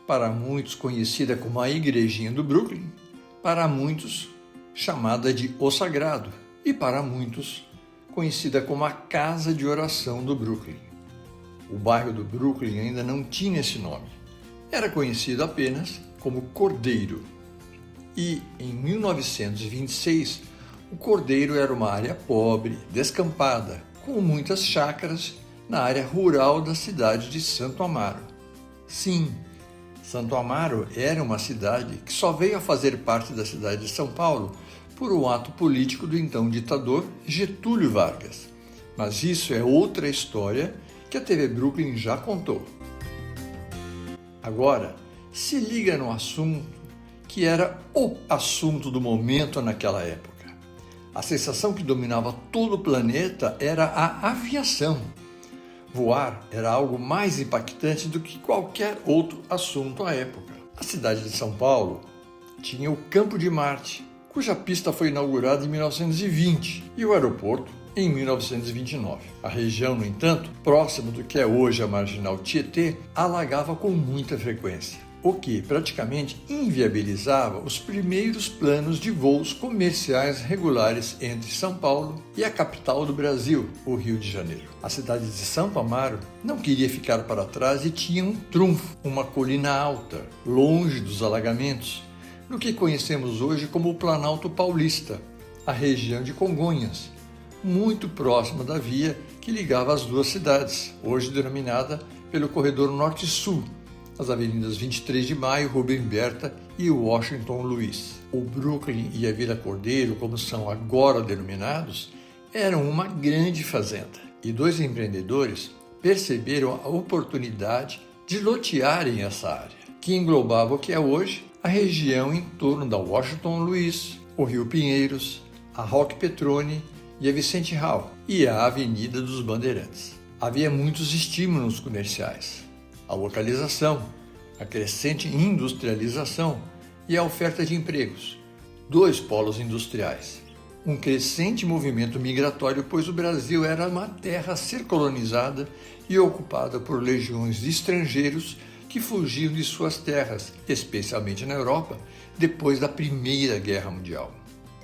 para muitos conhecida como a Igrejinha do Brooklyn, para muitos chamada de O Sagrado e para muitos conhecida como a Casa de Oração do Brooklyn. O bairro do Brooklyn ainda não tinha esse nome. Era conhecido apenas como Cordeiro. E, em 1926, o Cordeiro era uma área pobre, descampada, com muitas chácaras na área rural da cidade de Santo Amaro. Sim, Santo Amaro era uma cidade que só veio a fazer parte da cidade de São Paulo por um ato político do então ditador Getúlio Vargas. Mas isso é outra história que a TV Brooklyn já contou. Agora, se liga no assunto que era o assunto do momento naquela época. A sensação que dominava todo o planeta era a aviação. Voar era algo mais impactante do que qualquer outro assunto à época. A cidade de São Paulo tinha o Campo de Marte, cuja pista foi inaugurada em 1920, e o aeroporto em 1929. A região, no entanto, próxima do que é hoje a Marginal Tietê, alagava com muita frequência, o que praticamente inviabilizava os primeiros planos de voos comerciais regulares entre São Paulo e a capital do Brasil, o Rio de Janeiro. A cidade de Santo Amaro não queria ficar para trás e tinha um trunfo, uma colina alta, longe dos alagamentos, no que conhecemos hoje como o Planalto Paulista, a região de Congonhas, muito próxima da via que ligava as duas cidades, hoje denominada pelo Corredor Norte-Sul, as avenidas 23 de Maio, Rubem Berta e Washington Luiz. O Brooklyn e a Vila Cordeiro, como são agora denominados, eram uma grande fazenda, e dois empreendedores perceberam a oportunidade de lotearem essa área, que englobava o que é hoje a região em torno da Washington Luiz, o Rio Pinheiros, a Roque Petrone e a Vicente Hall e a Avenida dos Bandeirantes. Havia muitos estímulos comerciais: a localização, a crescente industrialização e a oferta de empregos, dois polos industriais, um crescente movimento migratório, pois o Brasil era uma terra a ser colonizada e ocupada por legiões de estrangeiros que fugiam de suas terras, especialmente na Europa, depois da Primeira Guerra Mundial.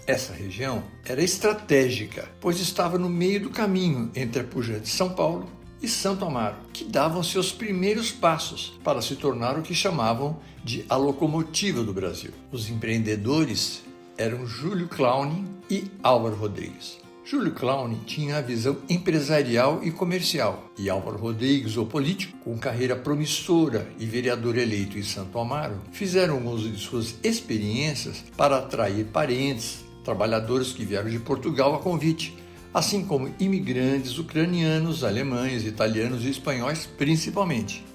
Essa região era estratégica, pois estava no meio do caminho entre a pujante São Paulo e Santo Amaro, que davam seus primeiros passos para se tornar o que chamavam de a locomotiva do Brasil. Os empreendedores eram Júlio Clowney e Álvaro Rodrigues. Júlio Clowney tinha a visão empresarial e comercial, e Álvaro Rodrigues, o político, com carreira promissora e vereador eleito em Santo Amaro, fizeram uso de suas experiências para atrair parentes, trabalhadores que vieram de Portugal a convite, assim como imigrantes ucranianos, alemães, italianos e espanhóis principalmente.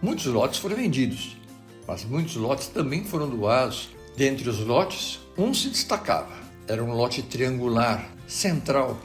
Muitos lotes foram vendidos, mas muitos lotes também foram doados. Dentre os lotes, um se destacava. Era um lote triangular, central,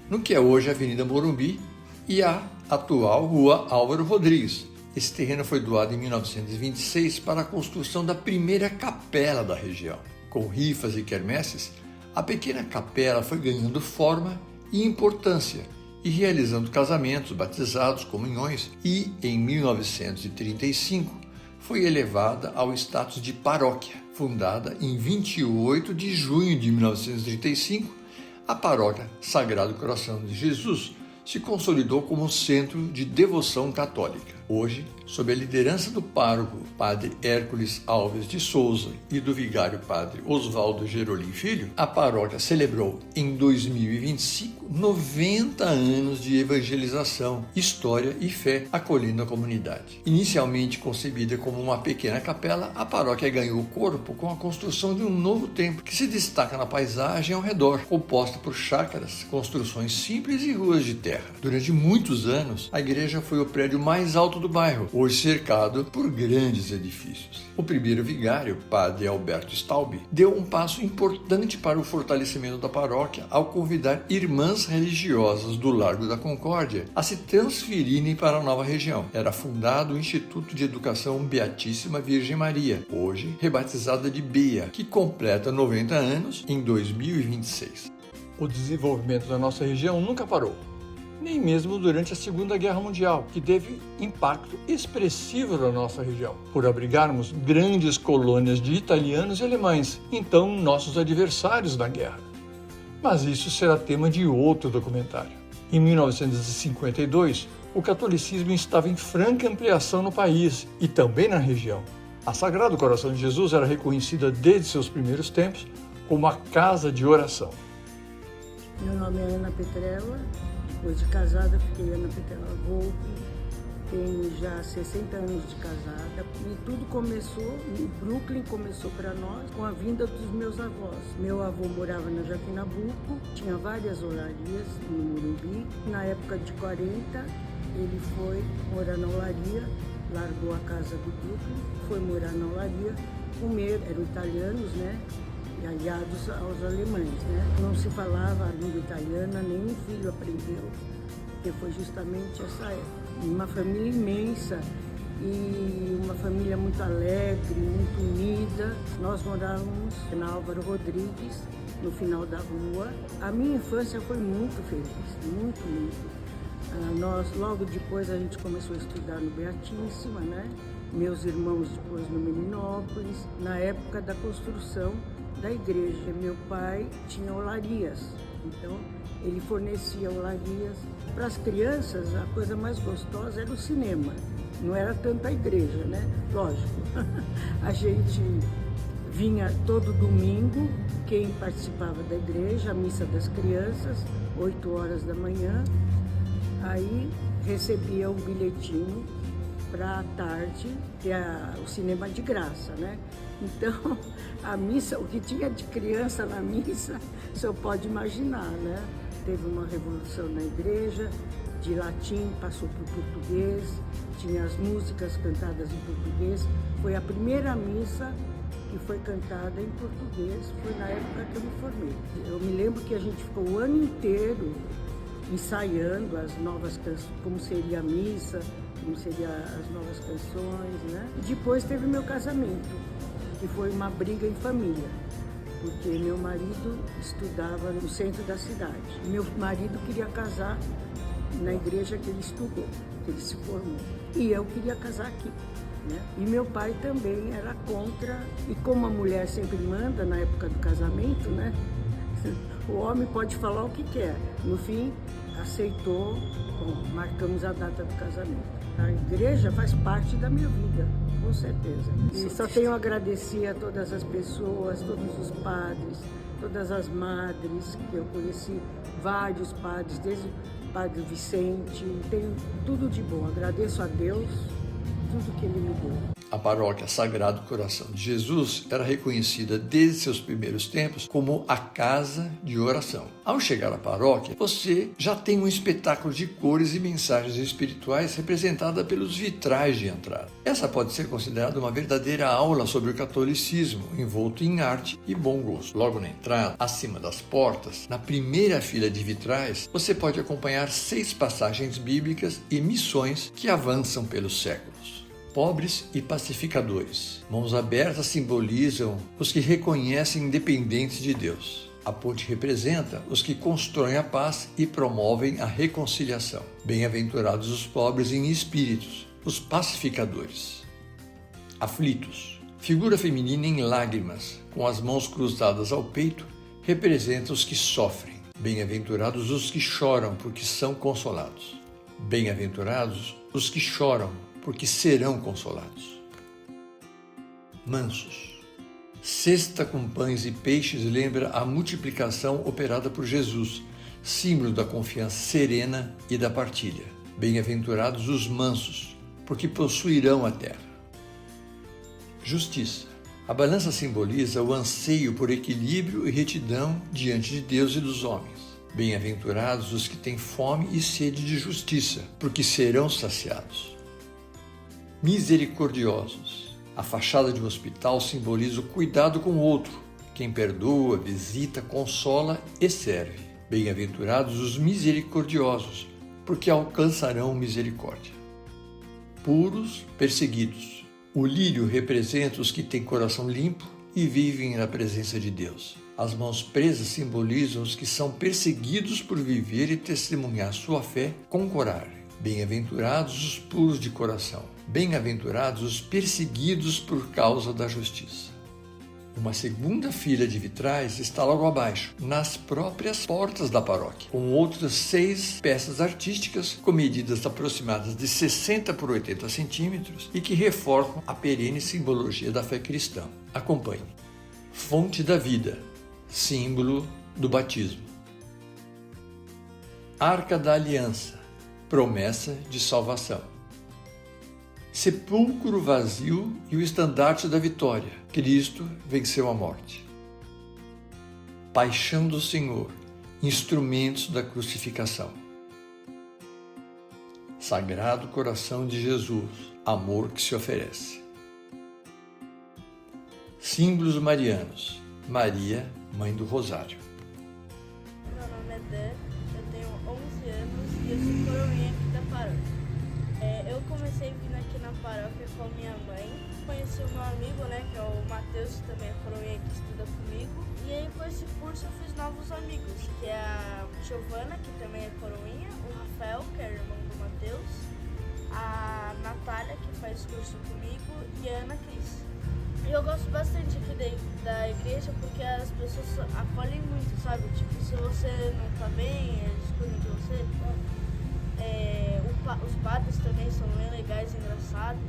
no que é hoje a Avenida Morumbi e a atual Rua Álvaro Rodrigues. Esse terreno foi doado em 1926 para a construção da primeira capela da região. Com rifas e quermesses, a pequena capela foi ganhando forma e importância e realizando casamentos, batizados, comunhões, e em 1935 foi elevada ao status de paróquia. Fundada em 28 de junho de 1935, a paróquia Sagrado Coração de Jesus se consolidou como um centro de devoção católica. Hoje, sob a liderança do pároco Padre Hércules Alves de Souza e do vigário Padre Oswaldo Gerolim Filho, a paróquia celebrou em 2025 90 anos de evangelização, história e fé, acolhendo a comunidade. Inicialmente concebida como uma pequena capela, a paróquia ganhou corpo com a construção de um novo templo que se destaca na paisagem ao redor, composta por chácaras, construções simples e ruas de terra. Durante muitos anos, a igreja foi o prédio mais alto do bairro, hoje cercado por grandes edifícios. O primeiro vigário, Padre Alberto Staub, deu um passo importante para o fortalecimento da paróquia ao convidar irmãs religiosas do Largo da Concórdia a se transferirem para a nova região. Era fundado o Instituto de Educação Beatíssima Virgem Maria, hoje rebatizada de BEA, que completa 90 anos em 2026. O desenvolvimento da nossa região nunca parou. nem mesmo durante a Segunda Guerra Mundial, que teve impacto expressivo na nossa região, por abrigarmos grandes colônias de italianos e alemães, então nossos adversários na guerra. Mas isso será tema de outro documentário. Em 1952, o catolicismo estava em franca ampliação no país e também na região. A Sagrado Coração de Jesus era reconhecida desde seus primeiros tempos como a casa de oração. Meu nome é Ana Petrella, depois de casada fiquei Ana Petrella Volpe, tenho já 60 anos de casada e tudo começou, em Brooklyn começou para nós com a vinda dos meus avós. Meu avô morava na Jardim Nabuco, tinha várias olarias no Morumbi. Na época de 40, ele foi morar na olaria, largou a casa do Brooklyn, foi morar na olaria, com medo, eram italianos, né? E aliados aos alemães, né? Não se falava a língua italiana, nenhum filho aprendeu, porque foi justamente essa época. Uma família imensa e uma família muito alegre, muito unida. Nós morávamos na Álvaro Rodrigues, no final da rua. A minha infância foi muito feliz, muito, muito. Logo depois a gente começou a estudar no Beatíssima, né? Meus irmãos depois no Meninópolis, na época da construção da igreja. Meu pai tinha olarias, então ele fornecia olarias para as crianças. A coisa mais gostosa era o cinema, não era tanto a igreja, né? Lógico, a gente vinha todo domingo, quem participava da igreja, a missa das crianças, 8 horas da manhã, aí recebia um bilhetinho para a tarde, que é o cinema de graça, né? Então, a missa, o que tinha de criança na missa, o senhor pode imaginar, né? Teve uma revolução na igreja, de latim passou para o português, tinha as músicas cantadas em português. Foi a primeira missa que foi cantada em português, foi na época que eu me formei. Eu me lembro que a gente ficou o ano inteiro ensaiando as novas canções, como seria a missa, como seriam as novas canções, né? Depois teve meu casamento, que foi uma briga em família, porque meu marido estudava no centro da cidade. Meu marido queria casar na igreja que ele estudou, que ele se formou. E eu queria casar aqui, né? E meu pai também era contra. E como a mulher sempre manda na época do casamento, né? O homem pode falar o que quer. No fim, aceitou, bom, marcamos a data do casamento. A igreja faz parte da minha vida, com certeza. E só tenho a agradecer a todas as pessoas, todos os padres, todas as madres que eu conheci, vários padres, desde o padre Vicente. Tenho tudo de bom. Agradeço a Deus tudo que Ele me deu. A paróquia Sagrado Coração de Jesus era reconhecida desde seus primeiros tempos como a casa de oração. Ao chegar à paróquia, você já tem um espetáculo de cores e mensagens espirituais representada pelos vitrais de entrada. Essa pode ser considerada uma verdadeira aula sobre o catolicismo, envolto em arte e bom gosto. Logo na entrada, acima das portas, na primeira fila de vitrais, você pode acompanhar 6 passagens bíblicas e missões que avançam pelos séculos. Pobres e pacificadores. Mãos abertas simbolizam os que reconhecem independentes de Deus. A ponte representa os que constroem a paz e promovem a reconciliação. Bem-aventurados os pobres em espíritos, os pacificadores. Aflitos. Figura feminina em lágrimas, com as mãos cruzadas ao peito, representa os que sofrem. Bem-aventurados os que choram, porque são consolados. Bem-aventurados os que choram, porque serão consolados. Mansos. Cesta com pães e peixes lembra a multiplicação operada por Jesus, símbolo da confiança serena e da partilha. Bem-aventurados os mansos, porque possuirão a terra. Justiça. A balança simboliza o anseio por equilíbrio e retidão diante de Deus e dos homens. Bem-aventurados os que têm fome e sede de justiça, porque serão saciados. Misericordiosos. A fachada de um hospital simboliza o cuidado com o outro. Quem perdoa, visita, consola e serve. Bem-aventurados os misericordiosos, porque alcançarão misericórdia. Puros, perseguidos. O lírio representa os que têm coração limpo e vivem na presença de Deus. As mãos presas simbolizam os que são perseguidos por viver e testemunhar sua fé com coragem. Bem-aventurados os puros de coração. Bem-aventurados os perseguidos por causa da justiça. Uma segunda fila de vitrais está logo abaixo, nas próprias portas da paróquia, com outras 6 peças artísticas com medidas aproximadas de 60 por 80 centímetros e que reforçam a perene simbologia da fé cristã. Acompanhe. Fonte da vida, símbolo do batismo. Arca da Aliança, promessa de salvação. Sepulcro vazio e o estandarte da vitória. Cristo venceu a morte. Paixão do Senhor, instrumentos da crucificação. Sagrado Coração de Jesus, amor que se oferece. Símbolos marianos. Maria, Mãe do Rosário. Meu nome é Dan, eu tenho 11 anos e eu sou coroinha aqui da paróquia. Eu comecei vindo aqui na paróquia com a minha mãe. Conheci o meu amigo, que é o Matheus, que também é coroinha que estuda comigo. E aí com esse curso eu fiz novos amigos, que é a Giovana, que também é coroinha, o Rafael, que é irmão do Matheus, a Natália, que faz curso comigo, e a Ana Cris. E eu gosto bastante aqui da igreja porque as pessoas acolhem muito, sabe? Tipo, se você não tá bem, eles cuidam de você. Os padres também são bem legais e engraçados.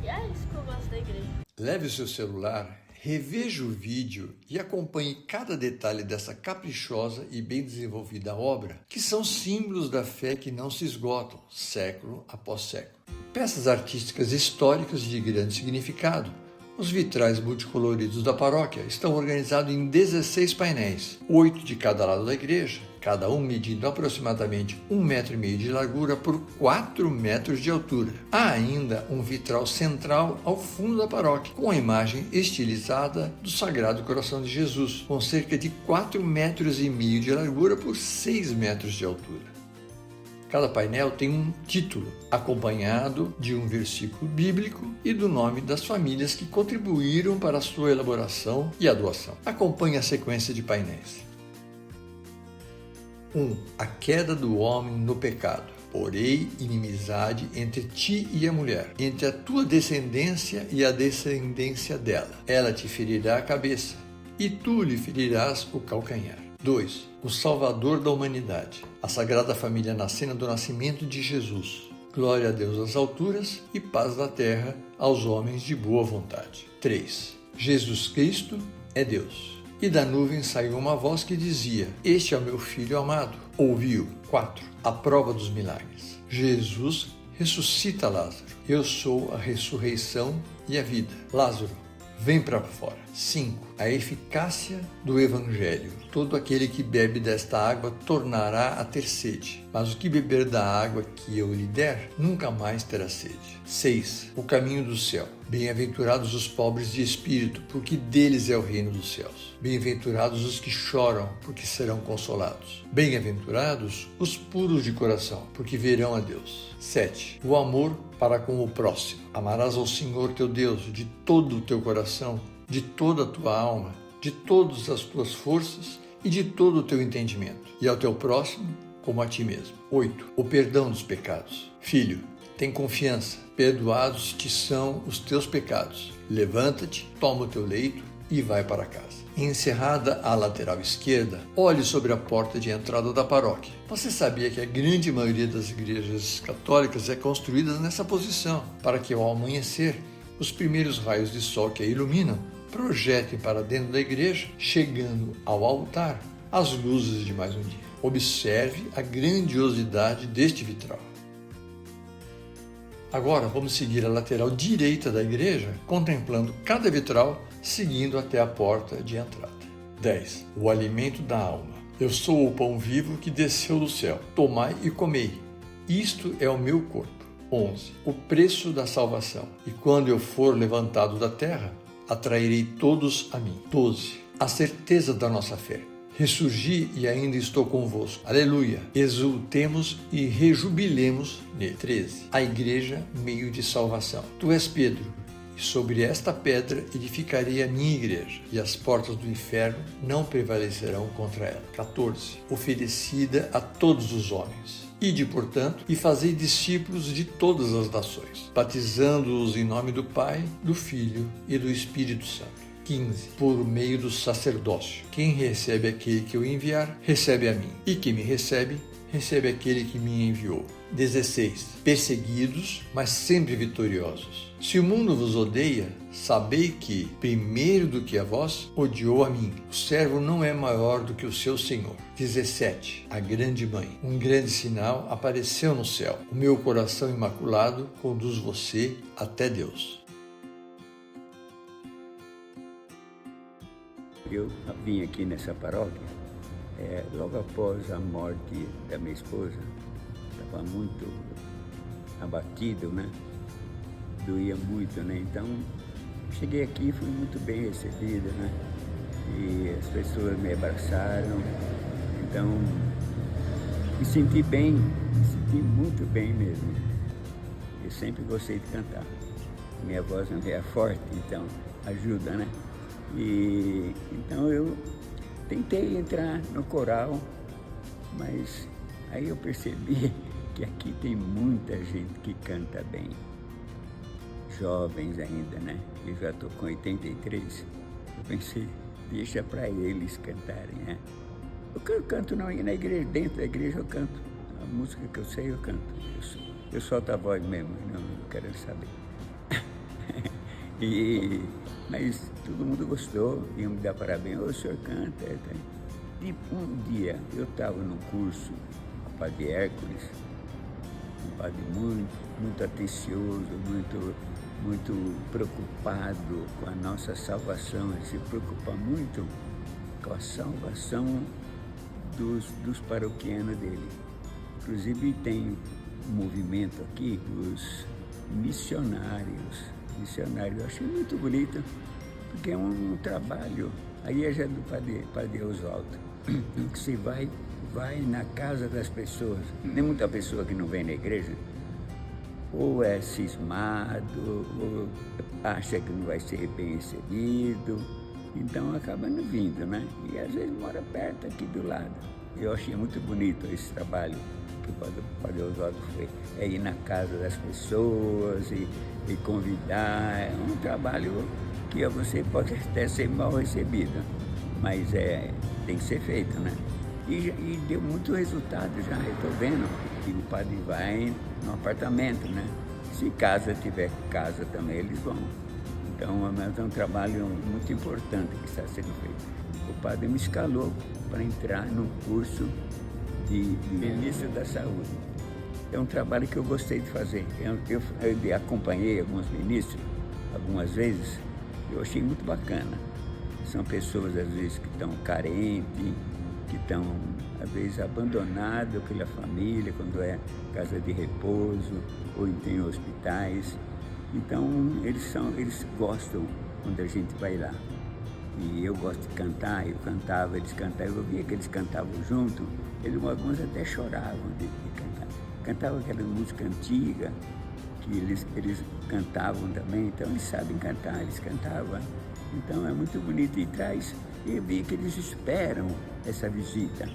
E é isso que eu gosto da igreja. Leve o seu celular, reveja o vídeo e acompanhe cada detalhe dessa caprichosa e bem desenvolvida obra, que são símbolos da fé que não se esgotam, século após século. Peças artísticas históricas de grande significado. Os vitrais multicoloridos da paróquia estão organizados em 16 painéis, 8 de cada lado da igreja, cada um medindo aproximadamente 1,5 metro de largura por 4 metros de altura. Há ainda um vitral central ao fundo da paróquia, com a imagem estilizada do Sagrado Coração de Jesus, com cerca de 4,5 metros de largura por 6 metros de altura. Cada painel tem um título, acompanhado de um versículo bíblico e do nome das famílias que contribuíram para a sua elaboração e a doação. Acompanhe a sequência de painéis. 1. A queda do homem no pecado. Porém, inimizade entre ti e a mulher, entre a tua descendência e a descendência dela. Ela te ferirá a cabeça, e tu lhe ferirás o calcanhar. 2. O Salvador da humanidade. A Sagrada Família na cena do nascimento de Jesus. Glória a Deus nas alturas e paz na terra aos homens de boa vontade. 3. Jesus Cristo é Deus. E da nuvem saiu uma voz que dizia: Este é o meu Filho amado. Ouviu. 4. A prova dos milagres. Jesus ressuscita Lázaro. Eu sou a ressurreição e a vida. Lázaro, vem para fora. 5. A eficácia do Evangelho. Todo aquele que bebe desta água tornará a ter sede, mas o que beber da água que eu lhe der, nunca mais terá sede. 6. O caminho do céu. Bem-aventurados os pobres de espírito, porque deles é o reino dos céus. Bem-aventurados os que choram, porque serão consolados. Bem-aventurados os puros de coração, porque verão a Deus. 7. O amor para com o próximo. Amarás ao Senhor teu Deus de todo o teu coração, de toda a tua alma, de todas as tuas forças e de todo o teu entendimento, e ao teu próximo como a ti mesmo. 8. O perdão dos pecados. Filho, tem confiança, perdoados te são os teus pecados. Levanta-te, toma o teu leito e vai para casa. Encerrada a lateral esquerda, olhe sobre a porta de entrada da paróquia. Você sabia que a grande maioria das igrejas católicas é construída nessa posição, para que ao amanhecer, os primeiros raios de sol que a iluminam projetem para dentro da igreja, chegando ao altar, as luzes de mais um dia. Observe a grandiosidade deste vitral. Agora vamos seguir a lateral direita da igreja, contemplando cada vitral, seguindo até a porta de entrada. 10. O alimento da alma. Eu sou o pão vivo que desceu do céu. Tomai e comei. Isto é o meu corpo. 11. O preço da salvação. E quando eu for levantado da terra, atrairei todos a mim. 12. A certeza da nossa fé. Ressurgi e ainda estou convosco. Aleluia! Exultemos e rejubilemos nele. 13. A igreja, meio de salvação. Tu és Pedro, e sobre esta pedra edificarei a minha igreja, e as portas do inferno não prevalecerão contra ela. 14. Oferecida a todos os homens. Ide, portanto, e fazei discípulos de todas as nações, batizando-os em nome do Pai, do Filho e do Espírito Santo. 15. Por meio do sacerdócio. Quem recebe aquele que eu enviar, recebe a mim. E quem me recebe, recebe aquele que me enviou. 16. Perseguidos, mas sempre vitoriosos. Se o mundo vos odeia, sabei que, primeiro do que a vós, odiou a mim. O servo não é maior do que o seu senhor. 17. A grande mãe. Um grande sinal apareceu no céu. O meu coração imaculado conduz você até Deus. Eu vim aqui nessa paróquia logo após a morte da minha esposa. Estava muito abatido, né? Doía muito, né? Então, cheguei aqui e fui muito bem recebido, né? E as pessoas me abraçaram. Então, me senti bem, me senti muito bem mesmo. Eu sempre gostei de cantar. Minha voz não é forte, então ajuda, né? E então eu tentei entrar no coral, mas aí eu percebi que aqui tem muita gente que canta bem. Jovens ainda, né? Eu já estou com 83. Eu pensei, deixa para eles cantarem, né? Eu canto na igreja, dentro da igreja eu canto. A música que eu sei eu canto. Eu solto a voz mesmo, não quero saber. Mas todo mundo gostou, iam me dar parabéns. O senhor canta. E um dia eu estava num curso, com o padre Hércules, um padre muito atencioso, muito preocupado com a nossa salvação. Ele se preocupa muito com a salvação dos paroquianos dele. Inclusive tem um movimento aqui, os missionários. Eu achei muito bonito, porque é um trabalho, aí é já do padre Oswaldo, que você vai na casa das pessoas. Tem muita pessoa que não vem na igreja, ou é cismado, ou acha que não vai ser bem recebido, então acaba não vindo, né? E às vezes mora perto aqui do lado. Eu achei muito bonito esse trabalho que o padre Oswaldo foi, ir na casa das pessoas e convidar. É um trabalho que você pode até ser mal recebido, mas tem que ser feito, né? E deu muito resultado já, eu estou vendo que o padre vai no apartamento, né? Se tiver casa também, eles vão. Então é um trabalho muito importante que está sendo feito. O padre me escalou para entrar no curso de ministro da Saúde. É um trabalho que eu gostei de fazer. Eu acompanhei alguns ministros, algumas vezes, eu achei muito bacana. São pessoas, às vezes, que estão carentes, que estão, às vezes, abandonadas pela família, quando é casa de repouso, ou tem hospitais. Então, eles gostam quando a gente vai lá. E eu gosto de cantar, eu cantava, eles cantavam, eu via que eles cantavam junto, alguns até choravam de cantar. Cantavam aquela música antiga, que eles cantavam também, então eles sabem cantar, eles cantavam. Então é muito bonito e eu vi que eles esperam essa visita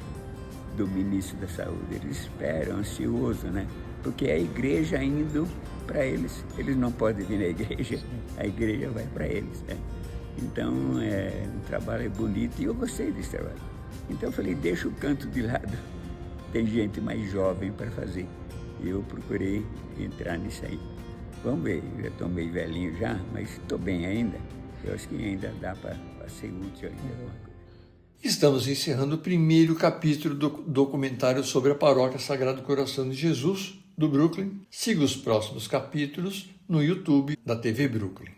do ministro da Saúde, eles esperam, ansioso, né? Porque a igreja indo para eles não podem vir na igreja, a igreja vai para eles, né? Então, um trabalho bonito e eu gostei desse trabalho. Então eu falei, deixa o canto de lado, tem gente mais jovem para fazer. E eu procurei entrar nisso aí. Vamos ver, eu já estou meio velhinho já, mas estou bem ainda. Eu acho que ainda dá para ser útil ainda. Estamos encerrando o primeiro capítulo do documentário sobre a Paróquia Sagrado Coração de Jesus, do Brooklyn. Siga os próximos capítulos no YouTube da TV Brooklyn.